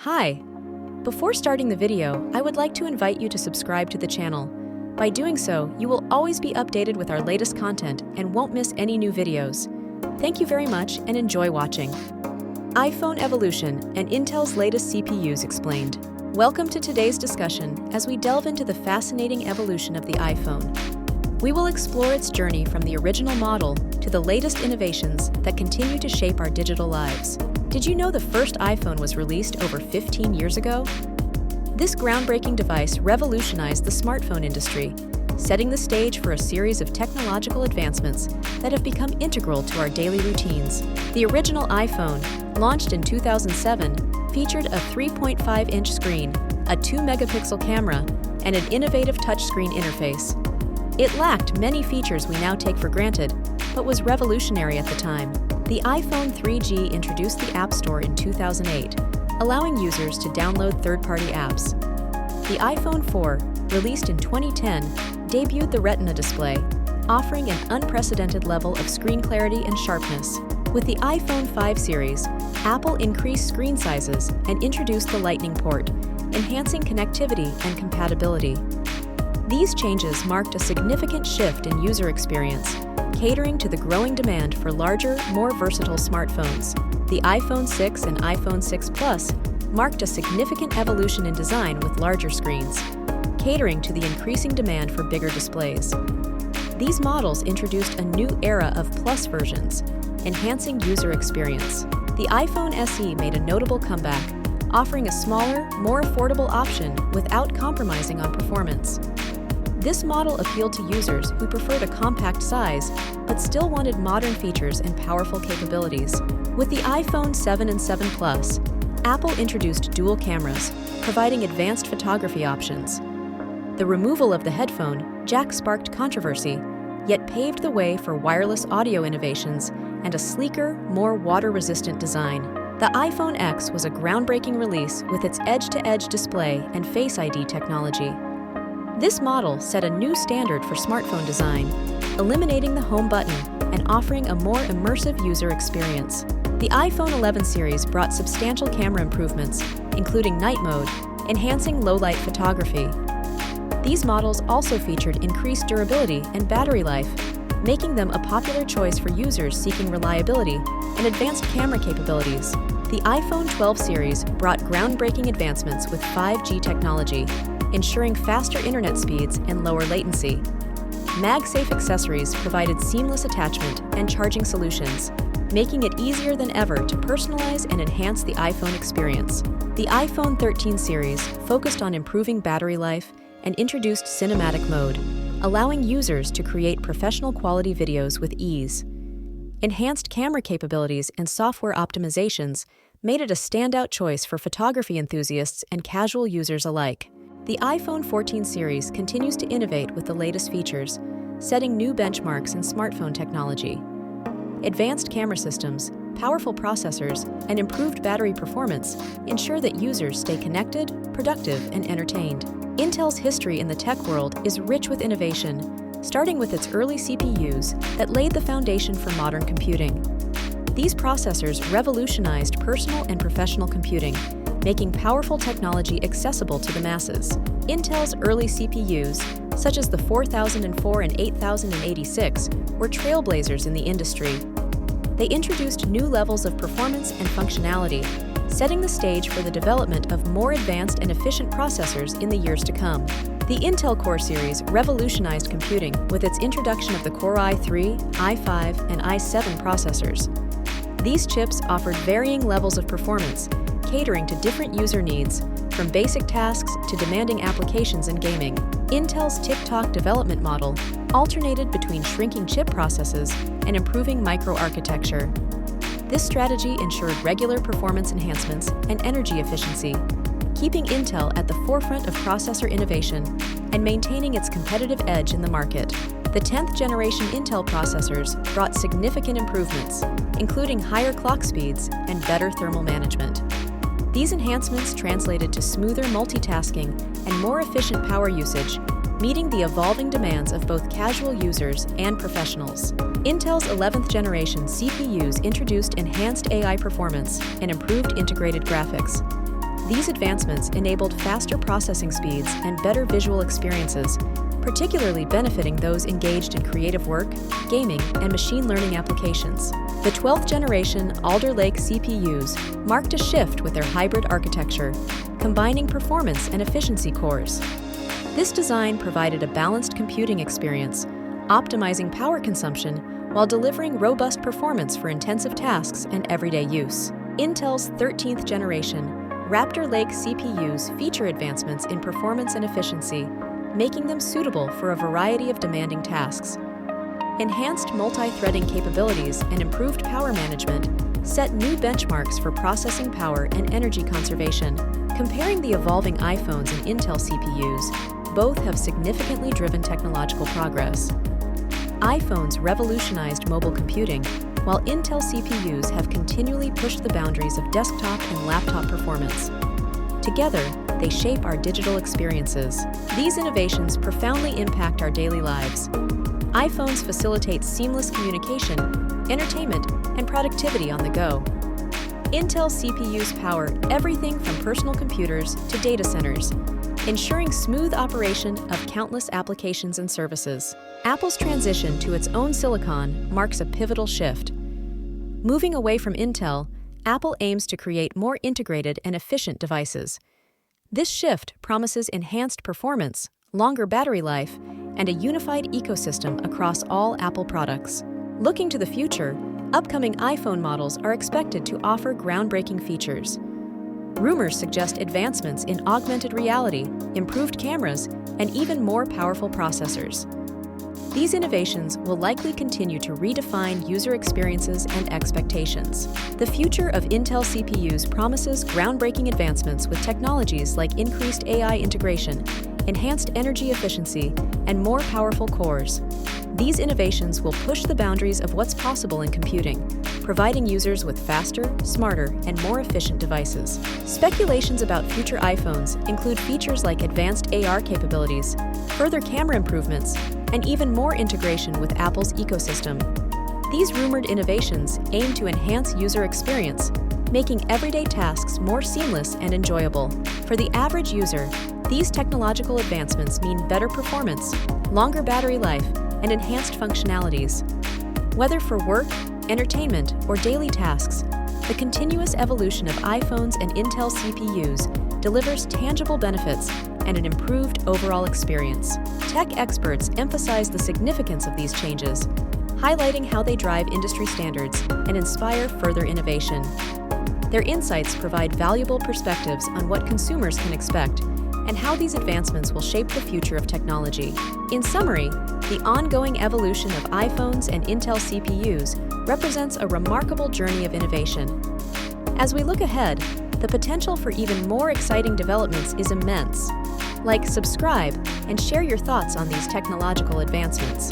Hi! Before starting the video, I would like to invite you to subscribe to the channel. By doing so, you will always be updated with our latest content and won't miss any new videos. Thank you very much and enjoy watching. iPhone evolution and Intel's latest CPUs explained. Welcome to today's discussion as we delve into the fascinating evolution of the iPhone. We will explore its journey from the original model to the latest innovations that continue to shape our digital lives. Did you know the first iPhone was released over 15 years ago? This groundbreaking device revolutionized the smartphone industry, setting the stage for a series of technological advancements that have become integral to our daily routines. The original iPhone, launched in 2007, featured a 3.5-inch screen, a 2-megapixel camera, and an innovative touchscreen interface. It lacked many features we now take for granted, but was revolutionary at the time. The iPhone 3G introduced the App Store in 2008, allowing users to download third-party apps. The iPhone 4, released in 2010, debuted the Retina display, offering an unprecedented level of screen clarity and sharpness. With the iPhone 5 series, Apple increased screen sizes and introduced the Lightning port, enhancing connectivity and compatibility. These changes marked a significant shift in user experience, catering to the growing demand for larger, more versatile smartphones. The iPhone 6 and iPhone 6 Plus marked a significant evolution in design with larger screens, catering to the increasing demand for bigger displays. These models introduced a new era of Plus versions, enhancing user experience. The iPhone SE made a notable comeback, offering a smaller, more affordable option without compromising on performance. This model appealed to users who preferred a compact size but still wanted modern features and powerful capabilities. With the iPhone 7 and 7 Plus, Apple introduced dual cameras, providing advanced photography options. The removal of the headphone jack sparked controversy, yet paved the way for wireless audio innovations and a sleeker, more water-resistant design. The iPhone X was a groundbreaking release with its edge-to-edge display and Face ID technology. This model set a new standard for smartphone design, eliminating the home button and offering a more immersive user experience. The iPhone 11 series brought substantial camera improvements, including night mode, enhancing low-light photography. These models also featured increased durability and battery life, making them a popular choice for users seeking reliability and advanced camera capabilities. The iPhone 12 series brought groundbreaking advancements with 5G technology, ensuring faster internet speeds and lower latency. MagSafe accessories provided seamless attachment and charging solutions, making it easier than ever to personalize and enhance the iPhone experience. The iPhone 13 series focused on improving battery life and introduced cinematic mode, allowing users to create professional quality videos with ease. Enhanced camera capabilities and software optimizations made it a standout choice for photography enthusiasts and casual users alike. The iPhone 14 series continues to innovate with the latest features, setting new benchmarks in smartphone technology. Advanced camera systems, powerful processors, and improved battery performance ensure that users stay connected, productive, and entertained. Intel's history in the tech world is rich with innovation, starting with its early CPUs that laid the foundation for modern computing. These processors revolutionized personal and professional computing, making powerful technology accessible to the masses. Intel's early CPUs, such as the 4004 and 8086, were trailblazers in the industry. They introduced new levels of performance and functionality, setting the stage for the development of more advanced and efficient processors in the years to come. The Intel Core series revolutionized computing with its introduction of the Core i3, i5, and i7 processors. These chips offered varying levels of performance, catering to different user needs, from basic tasks to demanding applications in gaming. Intel's Tick-Tock development model alternated between shrinking chip processes and improving microarchitecture. This strategy ensured regular performance enhancements and energy efficiency, keeping Intel at the forefront of processor innovation and maintaining its competitive edge in the market. The 10th generation Intel processors brought significant improvements, including higher clock speeds and better thermal management. These enhancements translated to smoother multitasking and more efficient power usage, meeting the evolving demands of both casual users and professionals. Intel's 11th generation CPUs introduced enhanced AI performance and improved integrated graphics. These advancements enabled faster processing speeds and better visual experiences, particularly benefiting those engaged in creative work, gaming, and machine learning applications. The 12th generation Alder Lake CPUs marked a shift with their hybrid architecture, combining performance and efficiency cores. This design provided a balanced computing experience, optimizing power consumption while delivering robust performance for intensive tasks and everyday use. Intel's 13th generation Raptor Lake CPUs feature advancements in performance and efficiency, making them suitable for a variety of demanding tasks. Enhanced multi-threading capabilities and improved power management set new benchmarks for processing power and energy conservation. Comparing the evolving iPhones and Intel CPUs, both have significantly driven technological progress. iPhones revolutionized mobile computing, while Intel CPUs have continually pushed the boundaries of desktop and laptop performance. Together, they shape our digital experiences. These innovations profoundly impact our daily lives. iPhones facilitate seamless communication, entertainment, and productivity on the go. Intel CPUs power everything from personal computers to data centers, ensuring smooth operation of countless applications and services. Apple's transition to its own silicon marks a pivotal shift. Moving away from Intel, Apple aims to create more integrated and efficient devices. This shift promises enhanced performance, longer battery life, and a unified ecosystem across all Apple products. Looking to the future, upcoming iPhone models are expected to offer groundbreaking features. Rumors suggest advancements in augmented reality, improved cameras, and even more powerful processors. These innovations will likely continue to redefine user experiences and expectations. The future of Intel CPUs promises groundbreaking advancements with technologies like increased AI integration, enhanced energy efficiency, and more powerful cores. These innovations will push the boundaries of what's possible in computing, providing users with faster, smarter, and more efficient devices. Speculations about future iPhones include features like advanced AR capabilities, further camera improvements, and even more integration with Apple's ecosystem. These rumored innovations aim to enhance user experience, making everyday tasks more seamless and enjoyable. For the average user, these technological advancements mean better performance, longer battery life, and enhanced functionalities. Whether for work, entertainment, or daily tasks, the continuous evolution of iPhones and Intel CPUs delivers tangible benefits and an improved overall experience. Tech experts emphasize the significance of these changes, highlighting how they drive industry standards and inspire further innovation. Their insights provide valuable perspectives on what consumers can expect and how these advancements will shape the future of technology. In summary, the ongoing evolution of iPhones and Intel CPUs represents a remarkable journey of innovation. As we look ahead, the potential for even more exciting developments is immense. Like, subscribe, and share your thoughts on these technological advancements.